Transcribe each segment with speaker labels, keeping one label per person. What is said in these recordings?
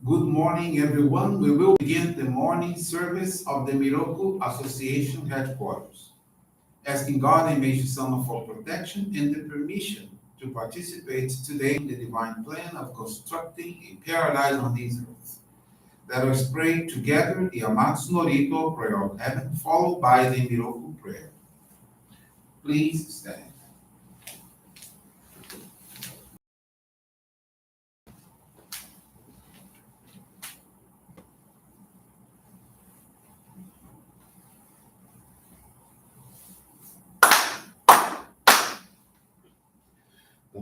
Speaker 1: Good morning, everyone. We will begin the morning service of the Miroku Association headquarters, asking God and Meishu-sama for protection and the permission to participate today in the divine plan of constructing a paradise on this earth. Let us pray together the Amatsu-Norito prayer of heaven, followed by the Miroku prayer. Please stand.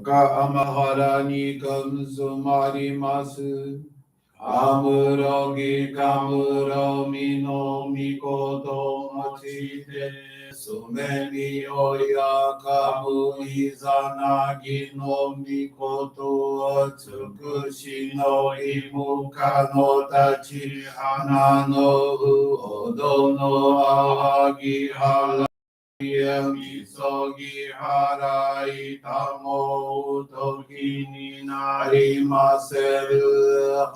Speaker 1: Amahara ni kamsumarimasu. Kamurogi kamuro mino mikoto mochite. Sumemi oya kamu izanagi no mikoto. Tsukushi no imuka no tachi hana no uodo no ahagi hala. Misogi harai tamo toki ni narimaseru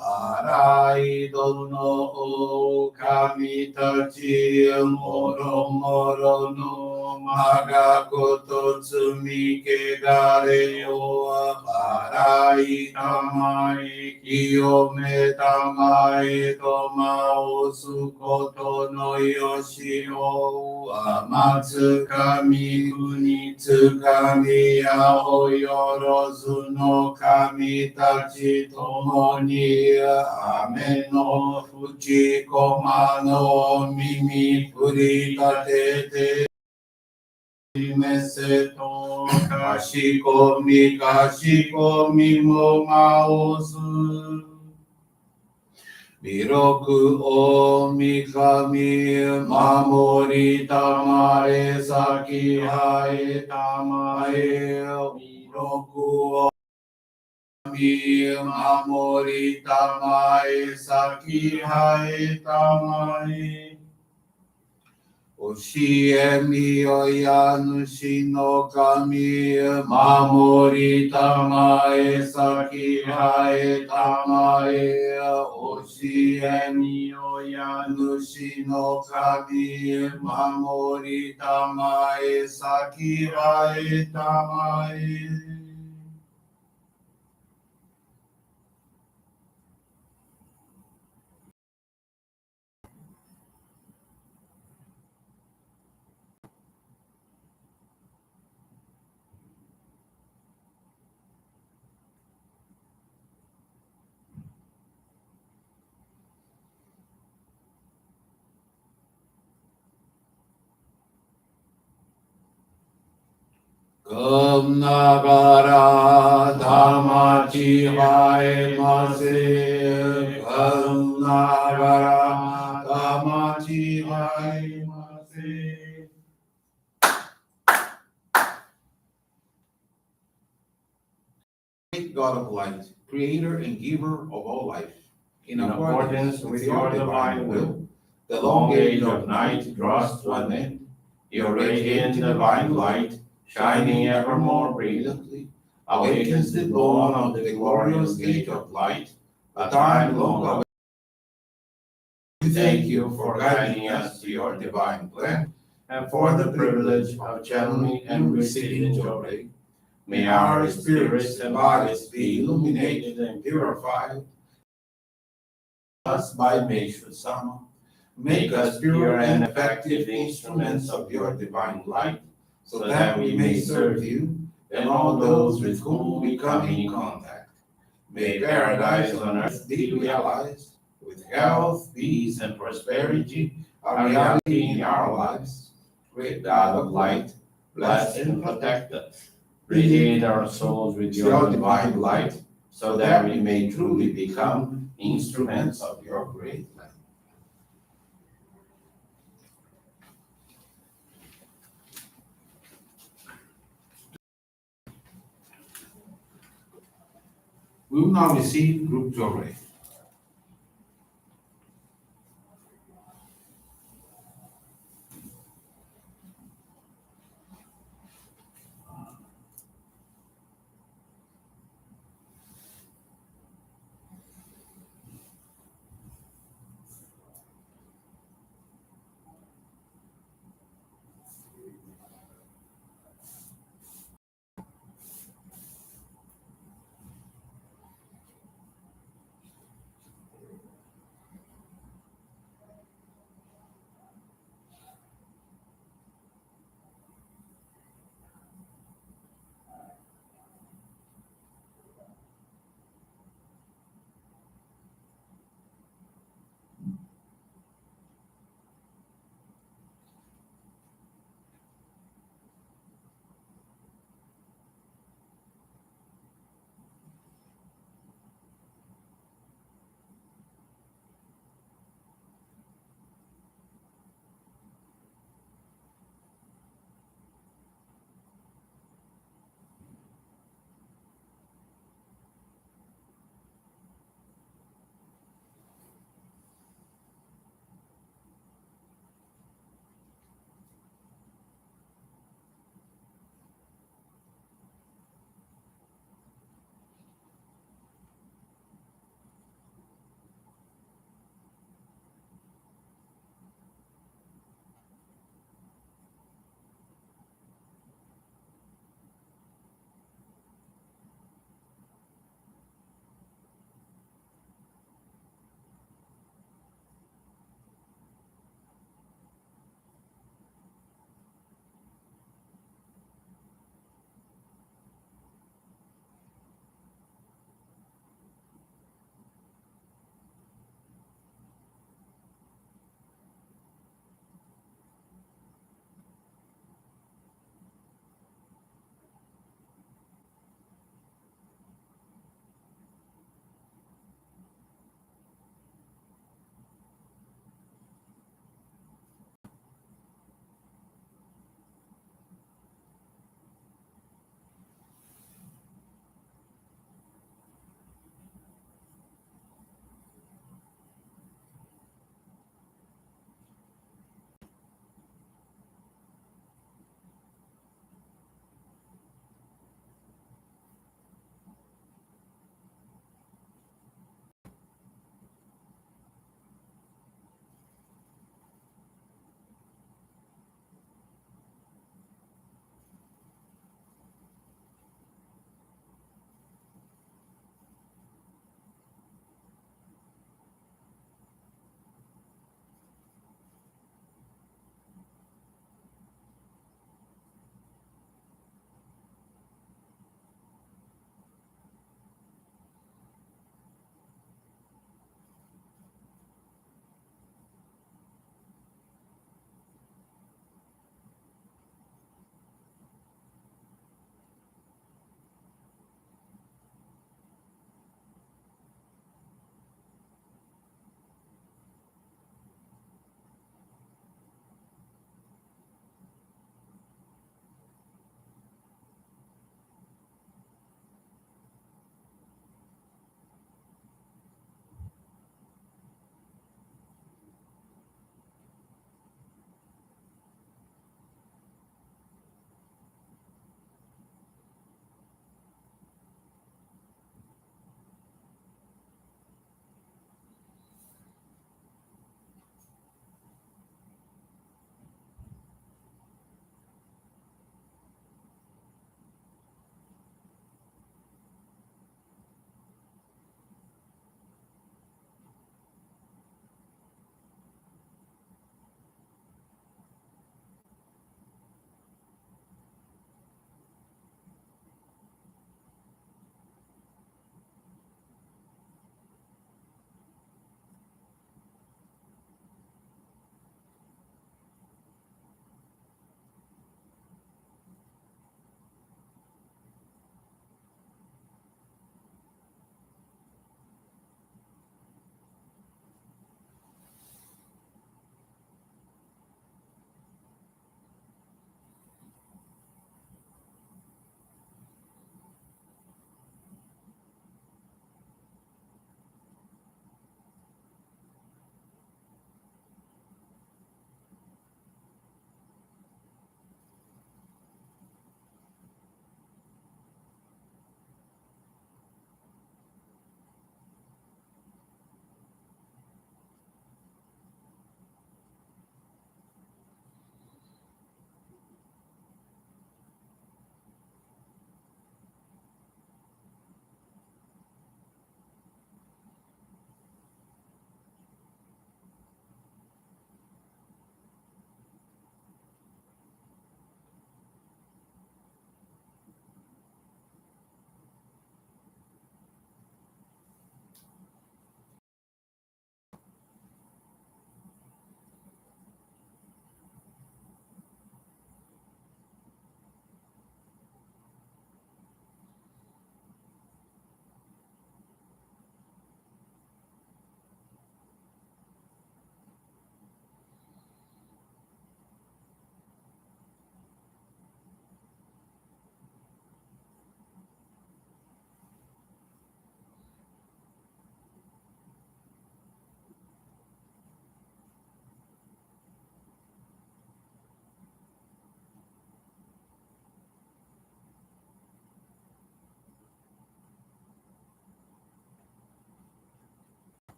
Speaker 1: harai dono o kami tachi moro moro no magakoto tsumi kegare o harai tamai kiyome tamai toma osukoto no yoshi o amatsu Kami kuni tsukami yao yorozu no kami tachi tomo ni ame no fuchi koma no mimi furitate meseto kashikomi mo maosu Miroku o mikami mamori tamae saki hae tamae Miroku o mi mamori tamae saki hae tamae Oshie mi oyanushi no kami mamori tamae saki hae tamae Oshie mi oyanushi no kami mamori tamae saki hae tamae Kum nagara dhammachi hae mase. Kum nagara dhammachi hae mase. Great God of light, creator and giver of all life, in accordance with your divine will, the long age of night draws to an end. Your radiant divine light, shining ever more brilliantly, awakens the dawn of the glorious age of light, a time long awaited. We thank you for guiding us to your divine plan, and for the privilege of channeling and receiving Johrei. May our spirits and bodies be illuminated and purified us by Meishu-sama. Make us pure and effective instruments of your divine light, so that we may serve you and all those with whom we come in contact. May paradise on earth be realized, with health, peace, and prosperity, a reality in our lives. Great God of light, bless and protect us. Radiate our souls with your divine light, so that we may truly become instruments of your great light. We will now receive group Johrei.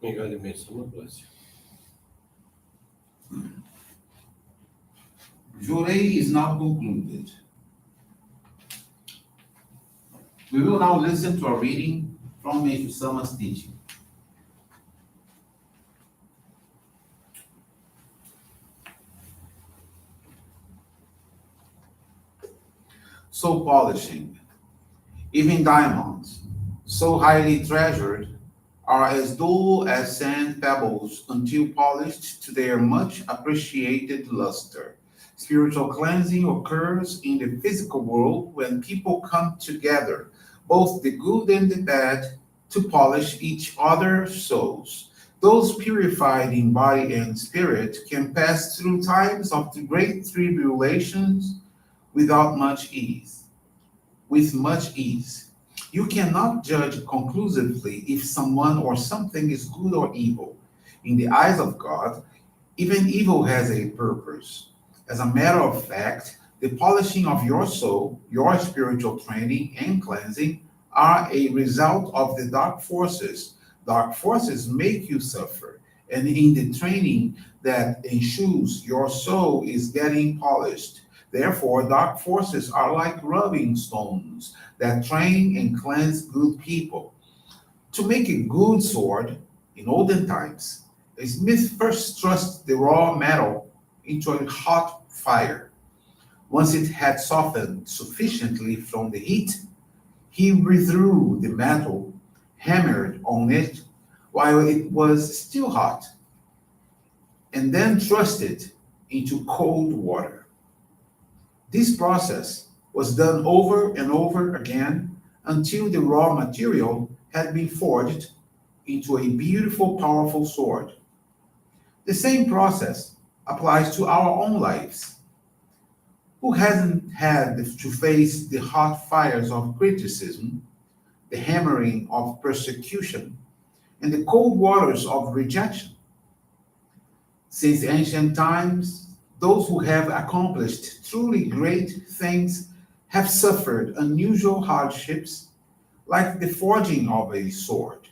Speaker 2: May God and Meishu-sama bless you.
Speaker 1: Johrei is now concluded. We will now listen to a reading from Meishu-sama's teaching. So polishing, even diamonds, so highly treasured, are as dull as sand pebbles until polished to their much appreciated luster. Spiritual cleansing occurs in the physical world when people come together, both the good and the bad, to polish each other's souls. Those purified in body and spirit can pass through times of the great tribulations without much ease, with much ease. You cannot judge conclusively if someone or something is good or evil. In the eyes of God, even evil has a purpose. As a matter of fact, the polishing of your soul, your spiritual training and cleansing are a result of the dark forces. Dark forces make you suffer, and in the training that ensures your soul is getting polished. Therefore, dark forces are like rubbing stones that train and cleanse good people. To make a good sword in olden times, a smith first thrust the raw metal into a hot fire. Once it had softened sufficiently from the heat, he withdrew the metal, hammered on it while it was still hot, and then thrust it into cold water. This process was done over and over again until the raw material had been forged into a beautiful, powerful sword. The same process applies to our own lives. Who hasn't had to face the hot fires of criticism, the hammering of persecution, and the cold waters of rejection? Since ancient times, those who have accomplished truly great things have suffered unusual hardships, like the forging of a sword.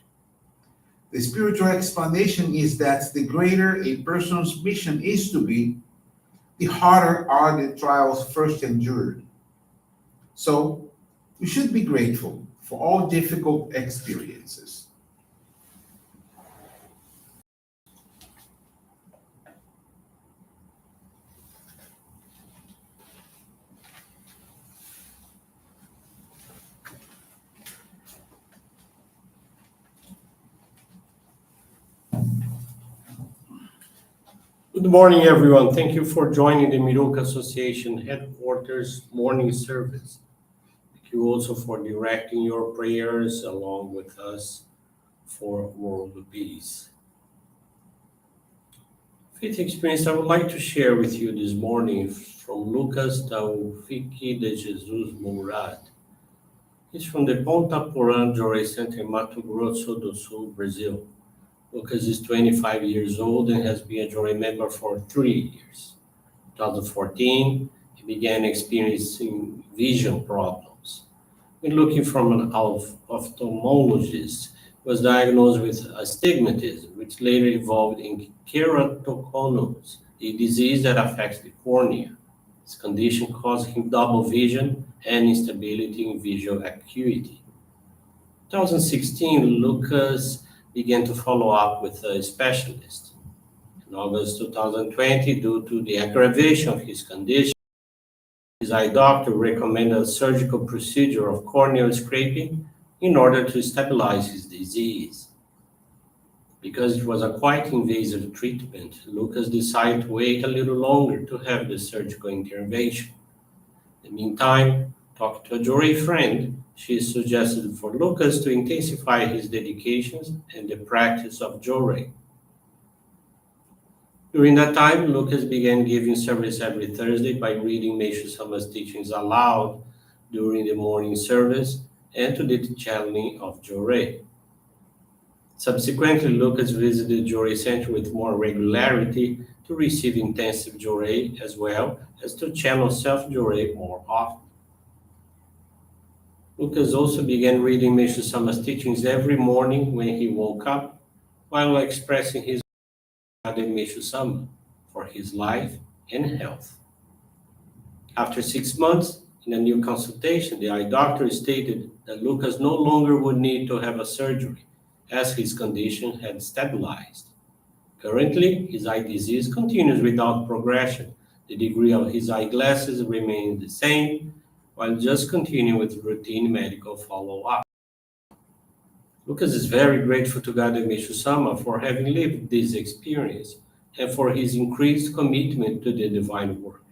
Speaker 1: The spiritual explanation is that the greater a person's mission is to be, the harder are the trials first endured. So, we should be grateful for all difficult experiences.
Speaker 2: Good morning, everyone. Thank you for joining the Miroku Association headquarters morning service. Thank you also for directing your prayers along with us for world peace. Faith experience I would like to share with you this morning from Lucas Taufiki de Jesus Mourad. He's from the Ponta Porã Johrei Center in Mato Grosso do Sul, Brazil. Lucas is 25 years old and has been a Johrei member for 3 years. 2014, he began experiencing vision problems. When looking from an ophthalmologist, he was diagnosed with astigmatism, which later evolved in keratoconus, a disease that affects the cornea. This condition caused him double vision and instability in visual acuity. 2016, Lucas began to follow up with a specialist. In August 2020, due to the aggravation of his condition, his eye doctor recommended a surgical procedure of corneal scraping in order to stabilize his disease. Because it was a quite invasive treatment, Lucas decided to wait a little longer to have the surgical intervention. In the meantime, talking to a Johrei friend, she suggested for Lucas to intensify his dedications and the practice of Johrei. During that time, Lucas began giving service every Thursday by reading Meishu-sama's teachings aloud during the morning service and to the channeling of Johrei. Subsequently, Lucas visited Johrei Center with more regularity to receive intensive Johrei as well as to channel self-Johrei more often. Lucas also began reading Meishu-sama's teachings every morning when he woke up while expressing his gratitude to Meishu-sama for his life and health. After 6 months, in a new consultation, the eye doctor stated that Lucas no longer would need to have a surgery as his condition had stabilized. Currently, his eye disease continues without progression. The degree of his eyeglasses remains the same, while just continuing with routine medical follow-up. Lucas is very grateful to God and Meishu-sama for having lived this experience and for his increased commitment to the divine work.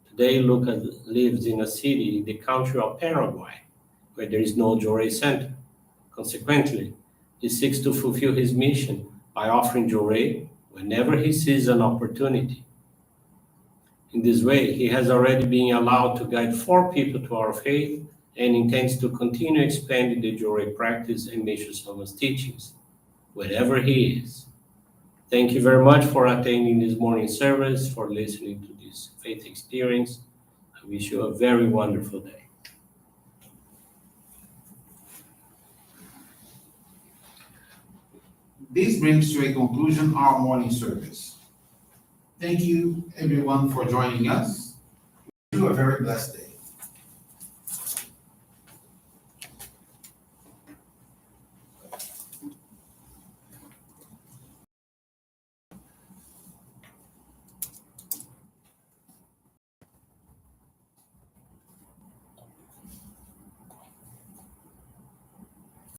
Speaker 2: Today, Lucas lives in a city in the country of Paraguay, where there is no Johrei center. Consequently, he seeks to fulfill his mission by offering Johrei whenever he sees an opportunity. In this way, he has already been allowed to guide 4 people to our faith and intends to continue expanding the Johrei practice and Meishu-sama's teachings, wherever he is. Thank you very much for attending this morning service, for listening to this faith experience. I wish you a very wonderful day.
Speaker 1: This brings to a conclusion our morning service. Thank you, everyone, for joining us. Wish you a very blessed day.